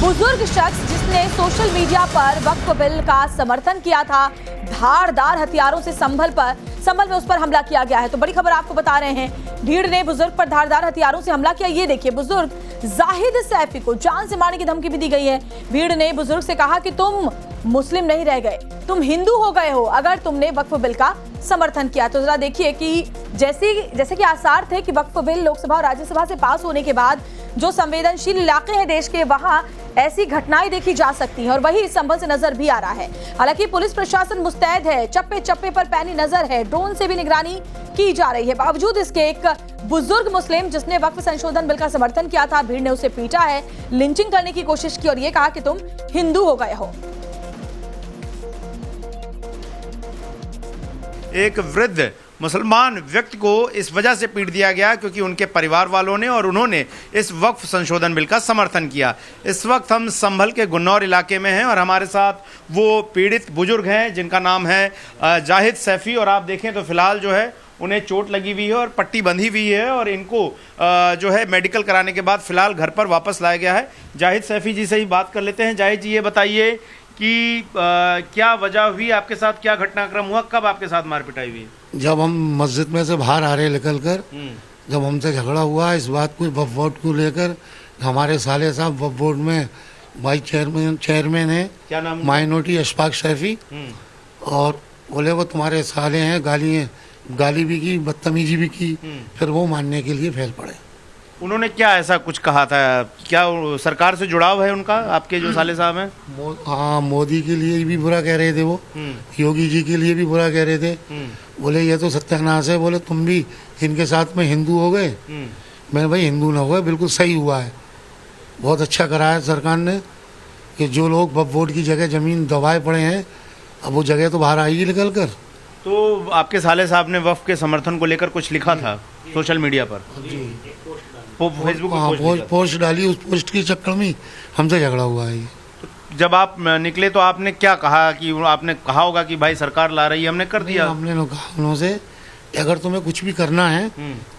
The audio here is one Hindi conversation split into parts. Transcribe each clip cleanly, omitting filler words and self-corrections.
बुजुर्ग शख्स जिसने सोशल मीडिया पर वक्फ बिल का समर्थन किया था, धारदार हथियारों से संभल में उस पर हमला किया गया है। तो बड़ी खबर आपको बता रहे हैं, भीड़ ने बुजुर्ग पर धारदार हथियारों से हमला किया। ये देखिए, बुजुर्ग जाहिद सैफी को जान से मारने की धमकी भी दी गई है। भीड़ ने बुजुर्ग से कहा कि तुम मुस्लिम नहीं रह गए, तुम हिंदू हो गए हो अगर तुमने वक्फ बिल का समर्थन किया। तो जरा देखिए कि जैसे कि आसार थे कि वक्फ बिल लोकसभा और राज्यसभा से पास होने के बाद जो संवेदनशील इलाके हैं देश के, वहां ऐसी घटनाएं देखी जा सकती हैं और वही इस संभल से नजर भी आ रहा है। हालांकि पुलिस प्रशासन मुस्तैद है, चप्पे चप्पे पर पैनी नजर है, ड्रोन से भी निगरानी की जा रही है। बावजूद इसके एक बुजुर्ग मुस्लिम जिसने वक्फ संशोधन बिल का समर्थन किया था, भीड़ ने उसे पीटा है, लिंचिंग करने की कोशिश की और ये कहा कि तुम हिंदू हो गए हो। एक वृद्ध मुसलमान व्यक्ति को इस वजह से पीट दिया गया क्योंकि उनके परिवार वालों ने और उन्होंने इस वक्फ संशोधन बिल का समर्थन किया। इस वक्त हम संभल के गुन्नौर इलाके में हैं और हमारे साथ वो पीड़ित बुजुर्ग हैं जिनका नाम है जाहिद सैफी। और आप देखें तो फिलहाल जो है उन्हें चोट लगी हुई है और पट्टी बंधी हुई है और इनको जो है मेडिकल कराने के बाद फिलहाल घर पर वापस लाया गया है। जाहिद सैफी जी से ही बात कर लेते हैं। जाहिद जी, ये बताइए कि क्या वजह हुई, आपके साथ क्या घटनाक्रम हुआ, कब आपके साथ मार पिटाई हुई? जब हम मस्जिद में से बाहर आ रहे निकल कर, जब हमसे झगड़ा हुआ इस बात को वक्फ बोर्ड को लेकर, हमारे साले साहब वक्फ बोर्ड में वाइस चेयरमैन है, क्या नाम, माइनॉरिटी अशफाक सैफी, और बोले वो तुम्हारे साले हैं, गाली भी की, बदतमीजी भी की। फिर वो मानने के लिए फैल पड़े। उन्होंने क्या ऐसा कुछ कहा था? क्या सरकार से जुड़ाव है उनका, आपके जो साले साहब हैं? हाँ, मोदी के लिए भी बुरा कह रहे थे वो, योगी जी के लिए भी बुरा कह रहे थे। बोले ये तो सत्यानाश है, बोले तुम भी इनके साथ में हिंदू हो गए। मैंने भाई हिंदू ना हुआ, बिल्कुल सही हुआ है, बहुत अच्छा करा है सरकार ने कि जो लोग वक्फ बोर्ड की जगह ज़मीन दबाए पड़े हैं, अब वो जगह तो बाहर आएगी निकल कर। तो आपके साले साहब ने वक्फ के समर्थन को लेकर कुछ लिखा था सोशल मीडिया पर? जी, फेसबुक पर पोस्ट डाली, उस पोस्ट के चक्कर में हमसे झगड़ा हुआ है। तो जब आप निकले तो आपने क्या कहा? कि आपने कहा होगा कि भाई सरकार ला रही है, हमने कर दिया। हमने कहा उन्होंने कि अगर तुम्हें कुछ भी करना है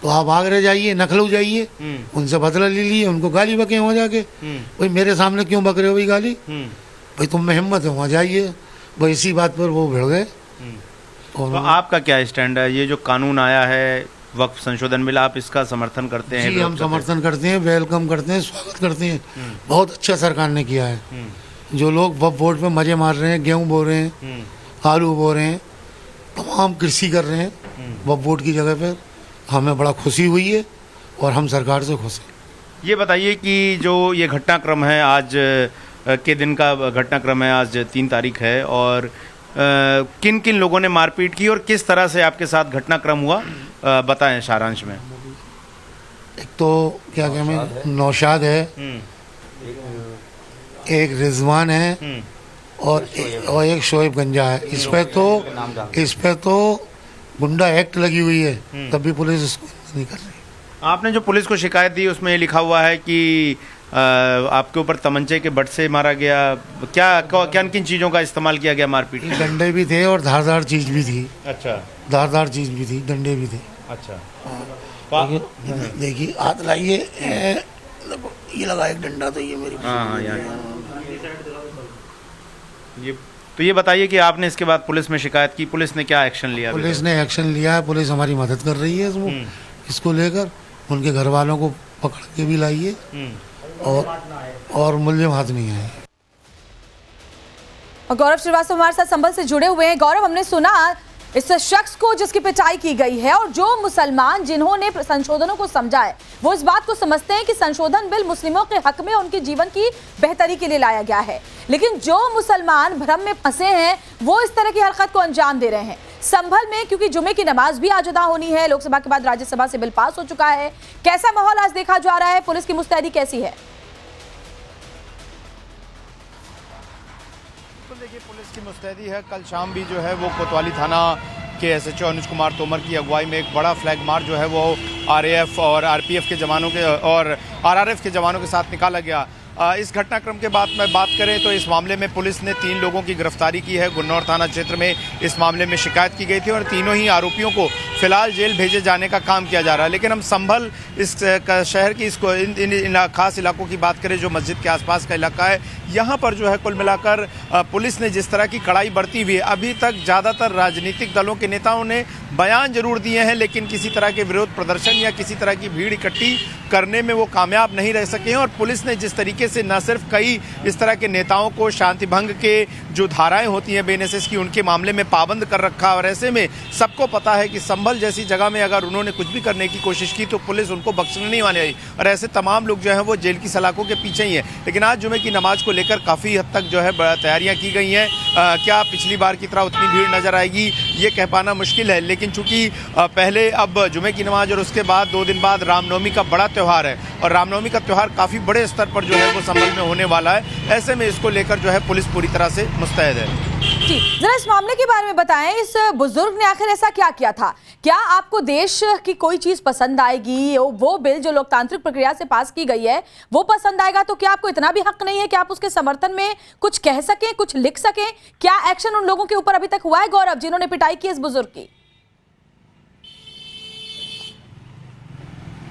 तो आप आगरा जाइए, नखलऊ जाइए, उनसे बदला ले लिए, उनको गाली बके वहाँ जाके। भाई मेरे सामने क्यों बक रहे हो भाई गाली? भाई तुम में हिम्मत है वहाँ जाइए। भाई इसी बात पर वो भिड़ गए। तो आपका क्या स्टैंड है? ये जो कानून आया है वक्फ संशोधन बिल, आप इसका समर्थन करते हैं? जी, हम समर्थन करते हैं, वेलकम करते हैं, स्वागत करते हैं। बहुत अच्छा सरकार ने किया है। जो लोग वक्फ बोर्ड में मजे मार रहे हैं, गेहूं बो रहे हैं, आलू बो रहे हैं, तमाम कृषि कर रहे हैं वक्फ बोर्ड की जगह पर, हमें बड़ा खुशी हुई है और हम सरकार से खुश हैं। ये बताइए कि जो ये घटनाक्रम है, आज के दिन का घटनाक्रम है, आज 3 तारीख है, और किन किन लोगों ने मारपीट की और किस तरह से आपके साथ घटनाक्रम हुआ, बताएं सारांश में। एक तो क्या कहते हैं, नौशाद है, एक रिजवान है और एक शोएब गंजा है। इस पे तो गुंडा एक्ट लगी हुई है, तब भी पुलिस इसको नहीं कर रही। आपने जो पुलिस को शिकायत दी उसमें ये लिखा हुआ है कि आपके ऊपर तमंचे के बट से मारा गया। क्या किन किन चीज़ों का इस्तेमाल किया गया मारपीट? डंडे भी थे और धारदार चीज भी थी। अच्छा, धारदार चीज भी थी, डंडे भी थे। अच्छा, देखिए हाथ लाइए, ये लगा एक डंडा, तो ये मेरी। हाँ, यहाँ ये। तो ये बताइए कि आपने इसके बाद पुलिस में शिकायत की, पुलिस ने क्या एक्शन लिया? पुलिस ने एक्शन लिया है, पुलिस हमारी मदद कर रही है इसको लेकर। उनके घर वालों को पकड़ के भी लाइए और मुलजिम हाथ नहीं आए। गौरव श्रीवास्तव हमारे साथ संभल से जुड़े हुए हैं। गौरव, हमने सुना इस शख्स को जिसकी पिटाई की गई है और जो मुसलमान जिन्होंने संशोधनों को समझा है, वो इस बात को समझते हैं कि संशोधन बिल मुस्लिमों के हक में, उनके जीवन की बेहतरी के लिए लाया गया है। लेकिन जो मुसलमान भ्रम में फंसे हैं वो इस तरह की हरकत को अंजाम दे रहे हैं। संभल में क्योंकि जुमे की नमाज भी आज अदा होनी है, लोकसभा के बाद राज्यसभा से बिल पास हो चुका है, कैसा माहौल आज देखा जा रहा है? पुलिस की मुस्तैदी कैसी है? देखिए, पुलिस की मुस्तैदी है। कल शाम भी जो है वो कोतवाली थाना के एसएचओ अनुज कुमार तोमर की अगुवाई में एक बड़ा फ्लैग मार्च जो है वो आरएएफ और आरपीएफ के जवानों के और आरआरएफ के जवानों के साथ निकाला गया। इस घटनाक्रम के बाद में बात करें तो इस मामले में पुलिस ने 3 लोगों की गिरफ्तारी की है। गुन्नौर थाना क्षेत्र में इस मामले में शिकायत की गई थी और तीनों ही आरोपियों को फिलहाल जेल भेजे जाने का काम किया जा रहा है। लेकिन हम संभल इस शहर की इन खास इलाकों की बात करें जो मस्जिद के आसपास का इलाका है, यहाँ पर जो है कुल मिलाकर पुलिस ने जिस तरह की कड़ाई बरती हुई है, अभी तक ज़्यादातर राजनीतिक दलों के नेताओं ने बयान जरूर दिए हैं लेकिन किसी तरह के विरोध प्रदर्शन या किसी तरह की भीड़ इकट्ठी करने में वो कामयाब नहीं रह सके हैं। और पुलिस ने जिस तरीके से न सिर्फ कई इस तरह के नेताओं को शांति भंग के जो धाराएं होती हैं BNSS की, उनके मामले में पाबंद कर रखा। और ऐसे में सबको पता है कि संभल जैसी जगह में अगर उन्होंने कुछ भी करने की कोशिश की तो पुलिस उनको बख्शने नहीं माने वाली और ऐसे तमाम लोग जो है वो जेल की सलाखों के पीछे ही है। लेकिन आज जुमे की नमाज को लेकर काफ़ी हद तक जो है तैयारियां की गई हैं। क्या पिछली बार की तरह उतनी भीड़ नजर आएगी ये कह पाना मुश्किल है, लेकिन चूंकि पहले अब जुमे की नमाज और उसके बाद 2 दिन बाद रामनवमी का बड़ा त्यौहार है और रामनवमी का त्यौहार काफ़ी बड़े स्तर पर जो है वो संभल में होने वाला है। ऐसे में इसको लेकर जो है पुलिस पूरी तरह से मुस्तैद है। जी, जरा इस मामले के बारे में बताएं, इस बुजुर्ग ने आखिर ऐसा क्या किया था? क्या आपको देश की कोई चीज पसंद आएगी? वो बिल जो लोकतांत्रिक प्रक्रिया से पास की गई है वो पसंद आएगा तो क्या आपको इतना भी हक नहीं है कि आप उसके समर्थन में कुछ कह सकें, कुछ लिख सकें? क्या एक्शन उन लोगों के ऊपर अभी तक हुआ है गौरव, जिन्होंने पिटाई की इस बुजुर्ग की?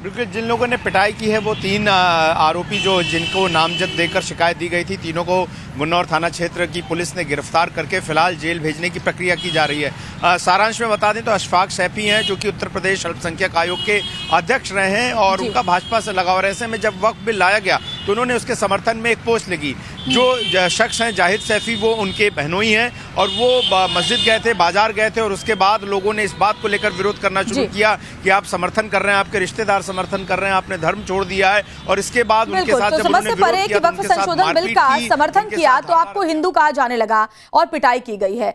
बिल्कुल, जिन लोगों ने पिटाई की है वो 3 आरोपी जो जिनको नामजद देकर शिकायत दी गई थी, तीनों को गुन्नौर थाना क्षेत्र की पुलिस ने गिरफ्तार करके फिलहाल जेल भेजने की प्रक्रिया की जा रही है। सारांश में बता दें तो अशफाक सैफी हैं जो कि उत्तर प्रदेश अल्पसंख्यक आयोग के अध्यक्ष रहे हैं और उनका भाजपा से लगाव। ऐसे में जब वक्फ बिल लाया गया तो उन्होंने उसके समर्थन में एक पोस्ट लिखी। जो शख्स हैं जाहिद सैफी वो उनके बहनोई हैं और वो मस्जिद गए थे, बाजार गए थे और उसके बाद लोगों ने इस बात को लेकर विरोध करना शुरू किया कि आप समर्थन कर रहे हैं, आपके रिश्तेदार समर्थन कर रहे हैं, आपने धर्म छोड़ दिया है। और इसके बाद उनके साथ जब उन्होंने विरोध किया तो उनके साथ संशोधन बिल का समर्थन किया तो आपको हिंदू कहा जाने लगा और पिटाई की गई है।